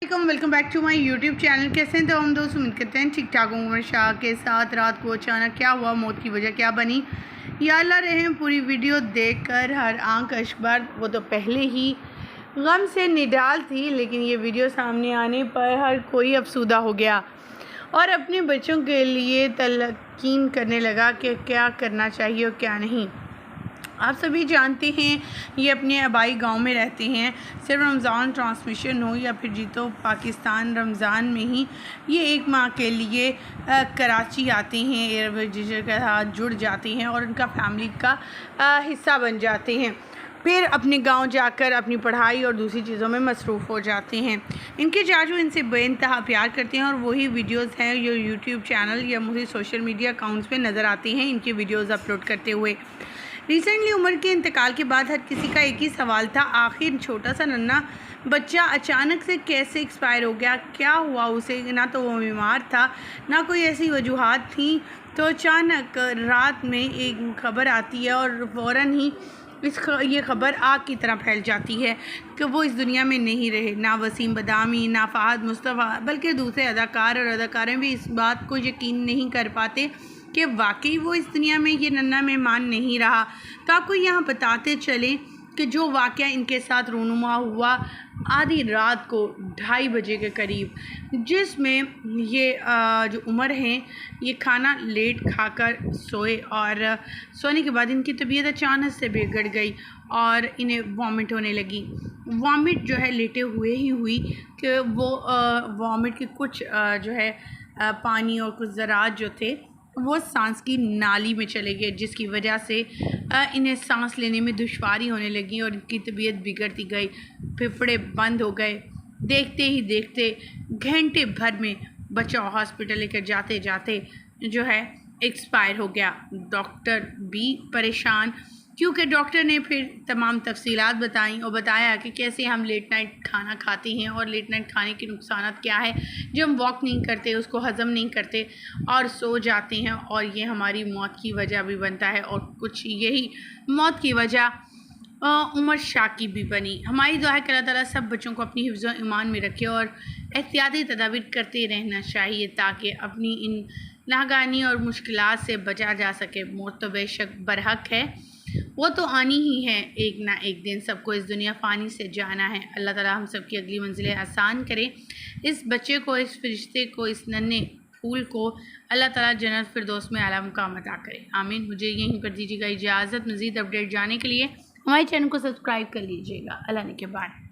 Welcome back to my YouTube channel. कैसे हैं तो हम दोस्त, उम्मीद करते हैं ठीक ठाक हूँ। उमर शाह के साथ रात को अचानक क्या हुआ, मौत की वजह क्या बनी, या अल्लाह रहें। पूरी वीडियो देखकर हर आंख अशबार वो तो पहले ही गम से निडाल थी, लेकिन ये वीडियो सामने आने पर हर कोई अफसुदा हो गया और अपने बच्चों के लिए तलकीन करने लगा कि क्या करना चाहिए और क्या नहीं। आप सभी जानते हैं ये अपने आबाई गांव में रहते हैं। सिर्फ रमज़ान ट्रांसमिशन हो या फिर जीतो पाकिस्तान, रमज़ान में ही ये एक माह के लिए कराची आते हैं, एयरवेज के साथ जुड़ जाते हैं और उनका फैमिली का हिस्सा बन जाते हैं। फिर अपने गांव जाकर अपनी पढ़ाई और दूसरी चीज़ों में मसरूफ़ हो जाते हैं। इनके चाचू इनसे बेइंतहा प्यार करते हैं और वही वीडियोस हैं जो यूट्यूब चैनल या मुझे सोशल मीडिया अकाउंट्स पे नज़र आती हैं इनके वीडियोस अपलोड करते हुए। रिसेंटली उमर के इंतकाल के बाद हर किसी का एक ही सवाल था, आखिर छोटा सा नन्हा बच्चा अचानक से कैसे एक्सपायर हो गया, क्या हुआ उसे। ना तो वो बीमार था, ना कोई ऐसी वजूहात थी। तो अचानक रात में एक खबर आती है और फ़ौरन ही ये खबर आग की तरह फैल जाती है कि वो इस दुनिया में नहीं रहे। ना वसीम बदामी, ना फ़ाहद मुस्तफ़ा, बल्कि दूसरे अदाकार और अदाकारें भी इस बात को यकीन नहीं कर पाते कि वाकई वो इस दुनिया में ये नन्हा मेहमान नहीं रहा। तो आपको यहाँ बताते चलें कि जो वाक़या इनके साथ रूनुमा हुआ आधी रात को 2:30 बजे के करीब, जिसमें ये जो उमर हैं ये खाना लेट खाकर सोए और सोने के बाद इनकी तबीयत अचानक से बिगड़ गई और इन्हें वॉमिट होने लगी। वॉमिट जो है लेटे हुए ही हुई कि वो वॉमिट के कुछ जो है पानी और कुछ ज़रात जो थे वो सांस की नाली में चले गए, जिसकी वजह से इन्हें सांस लेने में दुश्वारी होने लगी और इनकी तबीयत बिगड़ती गई। फेफड़े बंद हो गए। देखते ही देखते घंटे भर में बच्चा हॉस्पिटल लेकर जाते जाते जो है एक्सपायर हो गया। डॉक्टर भी परेशान, क्योंकि डॉक्टर ने फिर तमाम तफसीलात बताई और बताया कि कैसे हम लेट नाइट खाना खाते हैं और लेट नाइट खाने के नुकसान क्या है। जब हम वॉक नहीं करते, उसको हज़म नहीं करते और सो जाते हैं, और ये हमारी मौत की वजह भी बनता है। और कुछ यही मौत की वजह उमर शाह की भी बनी। हमारी दुआ है कि अल्लाह ताला सब बच्चों को अपनी हिफ्ज़ और ईमान में रखे और एहतियाती तदाबीर करते रहना चाहिए ताकि अपनी इन नागानी और मुश्किलात से बचा जा सके। मौत तो बेशक बरहक है, वो तो आनी ही है एक ना एक दिन। सबको इस दुनिया फ़ानी से जाना है। अल्लाह ताला हम सब की अगली मंजिलें आसान करे। इस बच्चे को, इस फरिश्ते को, इस नन्हे फूल को अल्लाह ताला जन्नत फिरदौस में आला मुकाम अता करे। आमीन। मुझे यहीं पर दीजिएगा इजाज़त। मज़ीद अपडेट जानने के लिए हमारे चैनल को सब्सक्राइब कर लीजिएगा। अल्लाह ने के बाद।